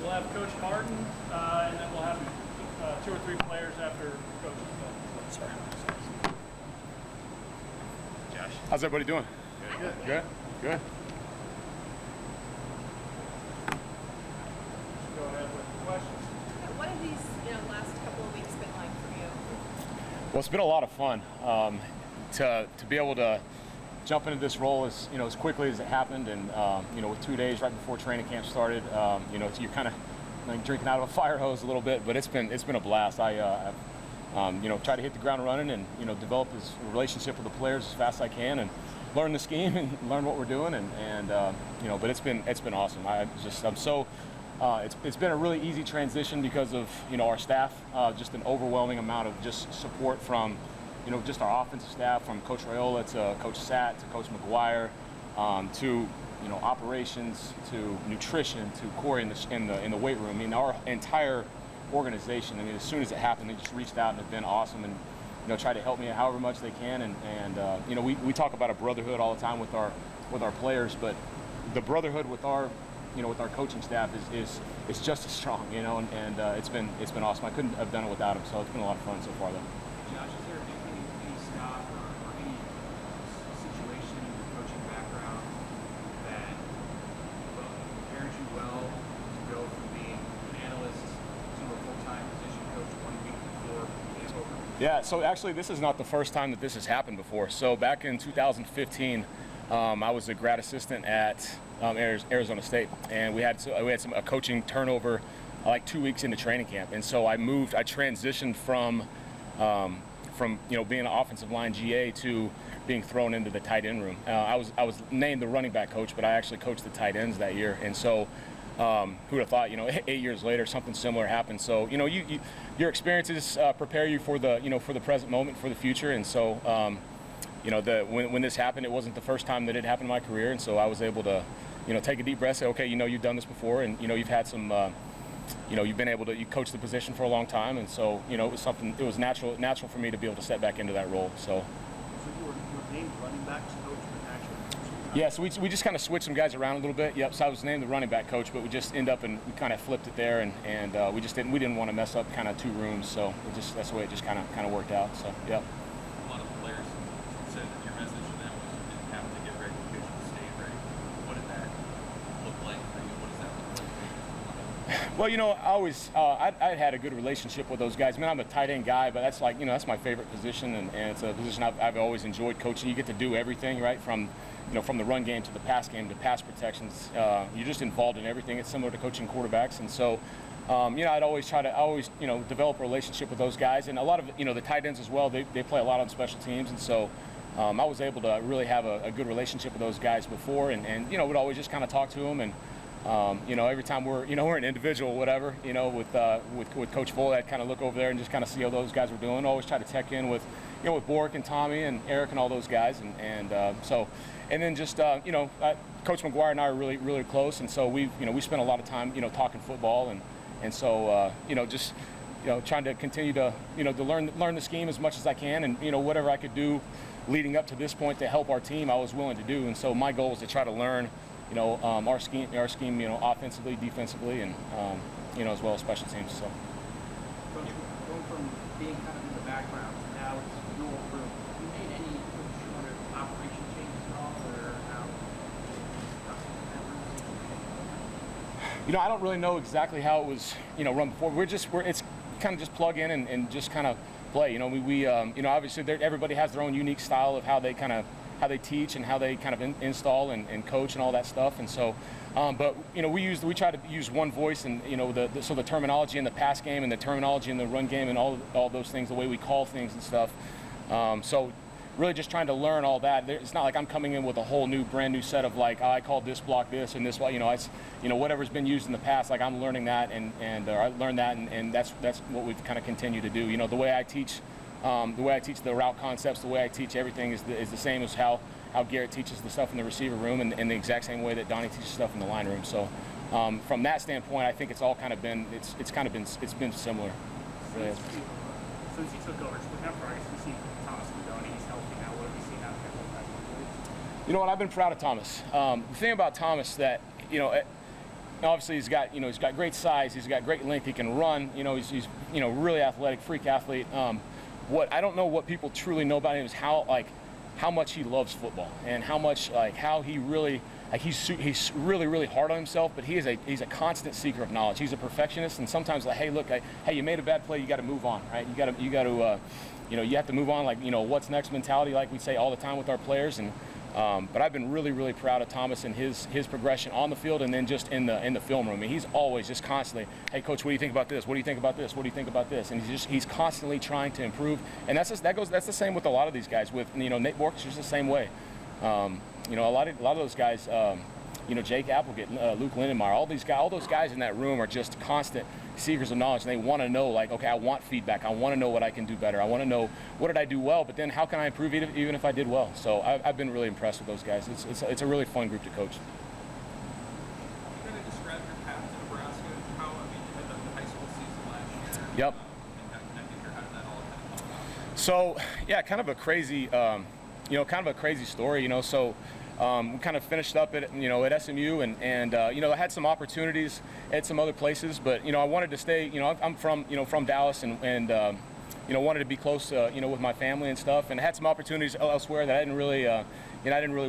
We'll have Coach Martin, and then we'll have 2 or 3 players after Coach is done. Sorry. Josh. How's everybody doing? Good. Good? Good. Go ahead with the questions. What have these last couple of weeks been like for you? Well, it's been a lot of fun to be able to jump into this role as quickly as it happened, and with 2 days right before training camp started, you're kind of like drinking out of a fire hose a little bit, but it's been a blast. I've try to hit the ground running and develop this relationship with the players as fast as I can and learn the scheme and learn what we're doing, but it's been awesome. It's been a really easy transition because of our staff, just an overwhelming amount of just support from just our offensive staff, from Coach Raiola to Coach Satt to Coach McGuire, to operations, to nutrition, to Corey in the weight room. I mean, our entire organization. I mean, as soon as it happened, they just reached out and have been awesome and try to help me however much they can. And we talk about a brotherhood all the time with our players, but the brotherhood with our with our coaching staff is just as strong. And it's been awesome. I couldn't have done it without them. So it's been a lot of fun so far, though. Josh, is there any stop or any situation in your coaching background that prepares you well to go from being an analyst to a full-time position coach 1 week before it's over? Yeah, so actually this is not the first time that this has happened before. So back in 2015, I was a grad assistant at Arizona State, and we had a coaching turnover like 2 weeks into training camp, and so I transitioned from being an offensive line GA to being thrown into the tight end room. I was named the running back coach, but I actually coached the tight ends that year, and so who would have thought 8 years later something similar happened. So your experiences prepare you for the present moment, for the future, and so when this happened, it wasn't the first time that it happened in my career, and so I was able to take a deep breath, say, okay, you've done this before, and you've had some you've been able to coach the position for a long time, and so it was natural for me to be able to step back into that role. So you were named running backs coach, but actually. Yeah, so we just kind of switched some guys around a little bit. Yep, so I was named the running back coach, but we just end up and we kind of flipped it there, and we didn't want to mess up kind of 2 rooms, so that's the way it just kind of worked out. So yeah. A lot of the players said that your message to them was you didn't have to get ready because you stayed ready. What did that look like for you? What does that look like for you? Well, I always I had a good relationship with those guys. I mean, I'm a tight end guy, but that's like that's my favorite position, and it's a position I've always enjoyed coaching. You get to do everything, right, from the run game to the pass game to pass protections. You're just involved in everything. It's similar to coaching quarterbacks, and so I'd always develop a relationship with those guys, and a lot of the tight ends as well. They play a lot on special teams, and so I was able to really have a good relationship with those guys before, and would always just kind of talk to them, and every time we're an individual, whatever, with Coach Full, I'd kind of look over there and just kind of see how those guys were doing. Always try to check in with with Bork and Tommy and Eric and all those guys, and then just Coach McGuire and I are really, really close, and so we spent a lot of time talking football, and so just trying to continue to to learn the scheme as much as I can, and whatever I could do leading up to this point to help our team, I was willing to do, and so my goal was to try to learn our scheme offensively, defensively, and as well as special teams. So Coach, going from being kind of in the background to now it's your room, have you made any operation changes at all, or how? I don't really know exactly how it was run before. It's kind of just plug in and just kind of play. We obviously everybody has their own unique style of how they teach and how they kind of install and coach and all that stuff, and so but we try to use one voice, and so the terminology in the pass game and the terminology in the run game and all those things, the way we call things and stuff, so really just trying to learn all that. It's not like I'm coming in with a whole brand new set of I called this block this and this whatever's been used in the past, like I'm learning that and I learned that, and that's what we've kind of continued to do. The way I teach the route concepts, the way I teach everything is the same as how Garrett teaches the stuff in the receiver room, and the exact same way that Donnie teaches stuff in the line room. So from that standpoint, I think it's all kind of been it's been similar. Really. Since you took over, how far you see Thomas Donnie? He's healthy now. What have you seen out there? I've been proud of Thomas. The thing about Thomas that obviously he's got great size, he's got great length, he can run. He's really athletic, freak athlete. What I don't know what people truly know about him is how much he loves football and how much how he really he's really hard on himself, but he's a constant seeker of knowledge. He's a perfectionist, and sometimes hey, look, hey, you made a bad play, you got to move on, right? You have to move on, what's next mentality, like we say all the time with our players. And but I've been really proud of Thomas and his progression on the field, and then just in the film room. I mean, he's always just constantly, hey coach, what do you think about this? What do you think about this? What do you think about this? And he's constantly trying to improve. And that's the same with a lot of these guys. With Nate Bork's just the same way. A lot of those guys, Jake Applegate, Luke Lindenmeyer, all those guys in that room are just constant seekers of knowledge, and they want to know, okay, I want feedback. I want to know what I can do better. I want to know what did I do well, but then how can I improve even if I did well. So I've been really impressed with those guys. It's a really fun group to coach. You kind of describe your path to Nebraska. You had the high school season last year. Yep. And how did that all kind of come about? So yeah, kind of a crazy story. So we kind of finished up at SMU, and I had some opportunities at some other places, but I wanted to stay. I'm from Dallas, and wanted to be close with my family and stuff, and I had some opportunities elsewhere that I didn't really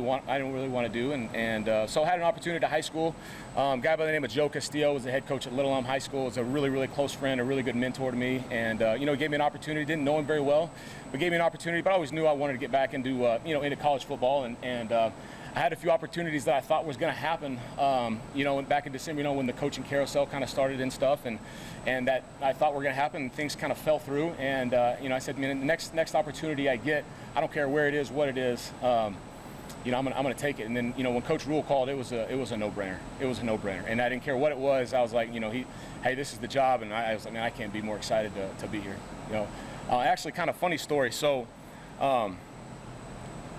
want to do, and so I had an opportunity at high school. A guy by the name of Joe Castillo was the head coach at Little Elm High School. Was a really close friend, a really good mentor to me, and gave me an opportunity. Didn't know him very well, but gave me an opportunity. But I always knew I wanted to get back into into college football, and I had a few opportunities that I thought was going to happen, back in December, when the coaching carousel kind of started and stuff, and that I thought were going to happen, and things kind of fell through. And I said, the next opportunity I get, I don't care where it is, what it is, I'm going to take it. And then, when Coach Rule called, it was a no-brainer. It was a no-brainer, and I didn't care what it was. I was like, hey, this is the job, and I was like, man, I can't be more excited to be here. Actually, kind of funny story. So.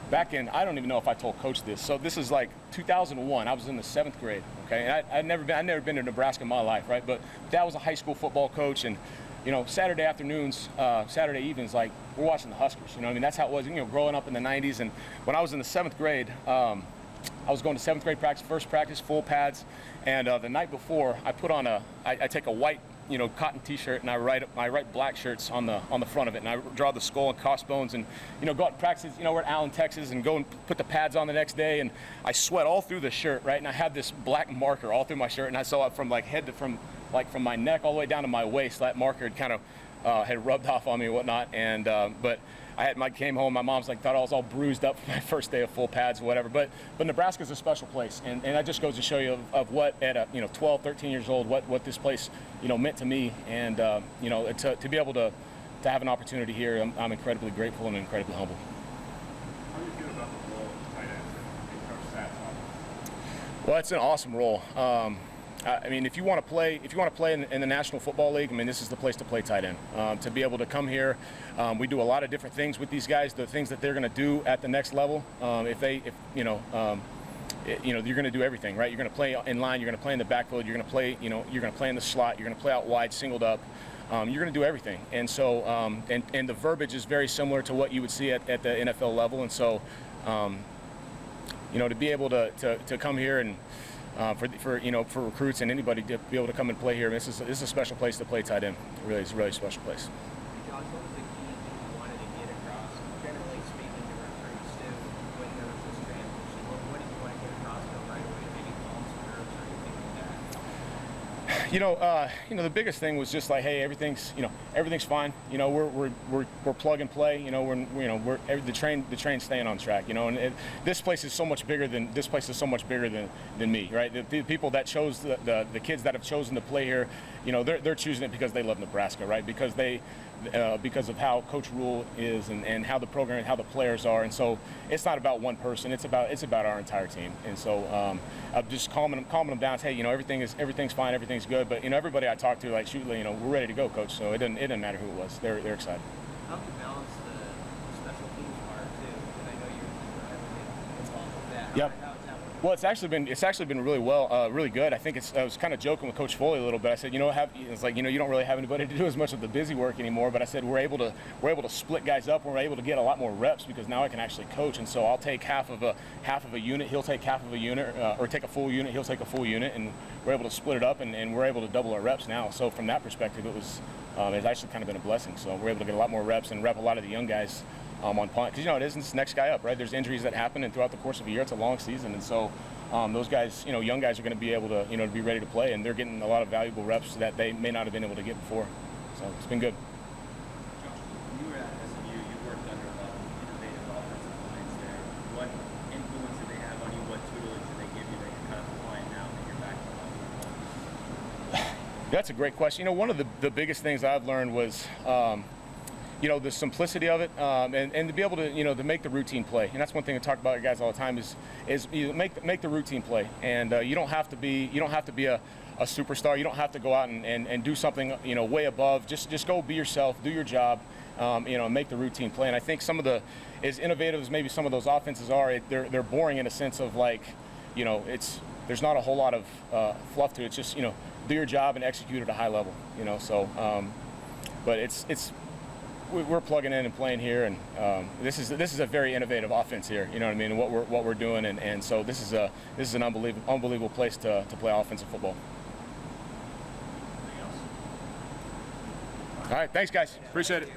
Back in, I don't even know if I told Coach this. So this is like 2001. I was in the 7th grade. Okay, and I'd never been to Nebraska in my life, right? But Dad was a high school football coach, and Saturday afternoons, Saturday evenings, like we're watching the Huskers. That's how it was. Growing up in the 90s, and when I was in the 7th grade, I was going to 7th grade practice, first practice, full pads, and the night before, I put on I take a white cotton T-shirt, and I write black shirts on the front of it, and I draw the skull and crossbones, and go out and practice. We're at Allen, Texas, and go and put the pads on the next day, and I sweat all through the shirt, right? And I had this black marker all through my shirt, and I saw it from from my neck all the way down to my waist. That marker had kind of had rubbed off on me and whatnot, and but I came home, my mom's thought I was all bruised up for my first day of full pads or whatever. But Nebraska's a special place, and that just goes to show you of what at 12, 13 years old, what this place meant to me, and to be able to have an opportunity here, I'm incredibly grateful and incredibly humble. How do you feel about the role of tight end in Coach Satz's offense? Well, it's an awesome role. If you want to play in the National Football League, this is the place to play tight end. To be able to come here, we do a lot of different things with these guys. The things that they're going to do at the next level. You're going to do everything, right? You're going to play in line. You're going to play in the backfield. You're going to play, you're going to play in the slot. You're going to play out wide, singled up. You're going to do everything. And so, and the verbiage is very similar to what you would see at the NFL level. And so, to be able to come here and for recruits and anybody to be able to come and play here, this is a special place to play tight end. It's a really special place. Josh, what was the key thing you wanted to get across, generally speaking, to recruits too, when there was this transition? What did you want to get across to them right away? Maybe calm some nerves or anything like that? The biggest thing was just hey, everything's fine. We're plug and play. The train's staying on track. And this place is so much bigger than me, right? The people that chose the kids that have chosen to play here, they're choosing it because they love Nebraska, right? Because of how Coach Rule is and how the program and how the players are, and so it's not about one person. It's about our entire team, and so I'm just calming them down. Hey, everything's fine, everything's good. But everybody I talk to, we're ready to go, Coach. So it didn't matter who it was. They're excited. How do you balance the special teams part too? Because I know you're heavily involved with that. Yep. How's that working Well, it's actually been really good. I think I was kind of joking with Coach Foley a little bit. I said, it's like, you don't really have anybody to do as much of the busy work anymore. But I said we're able to split guys up. We're able to get a lot more reps because now I can actually coach. And so I'll take half of a unit. He'll take half of a unit, or take a full unit. He'll take a full unit, and we're able to split it up, and we're able to double our reps now. So from that perspective, it's actually kind of been a blessing. So we're able to get a lot more reps and rep a lot of the young guys on punt, because it isn't this next guy up, right? There's injuries that happen, and throughout the course of a year, it's a long season, and so those guys, young guys, are going to be able to, to be ready to play, and they're getting a lot of valuable reps that they may not have been able to get before. So it's been good. Josh, when you were at SMU, you worked under a lot of innovative offensive minds there. What influence did they have on you? What tutelage did they give you that you're kind of applying now that you're back to college? That's a great question. One of the biggest things I've learned was, the simplicity of it, and to be able to, to make the routine play. And that's one thing I talk about with guys all the time is make the routine play. And you don't have to be a superstar. You don't have to go out and do something, way above. Just go be yourself, do your job, and make the routine play. And I think some of as innovative as maybe some of those offenses are, they're boring in a sense of like, there's not a whole lot of fluff to it. It's just, do your job and execute at a high level, but we're plugging in and playing here, and this is a very innovative offense here. You know what I mean? What we're doing, and so this is an unbelievable place to play offensive football. Anything else? All right, thanks guys, appreciate it.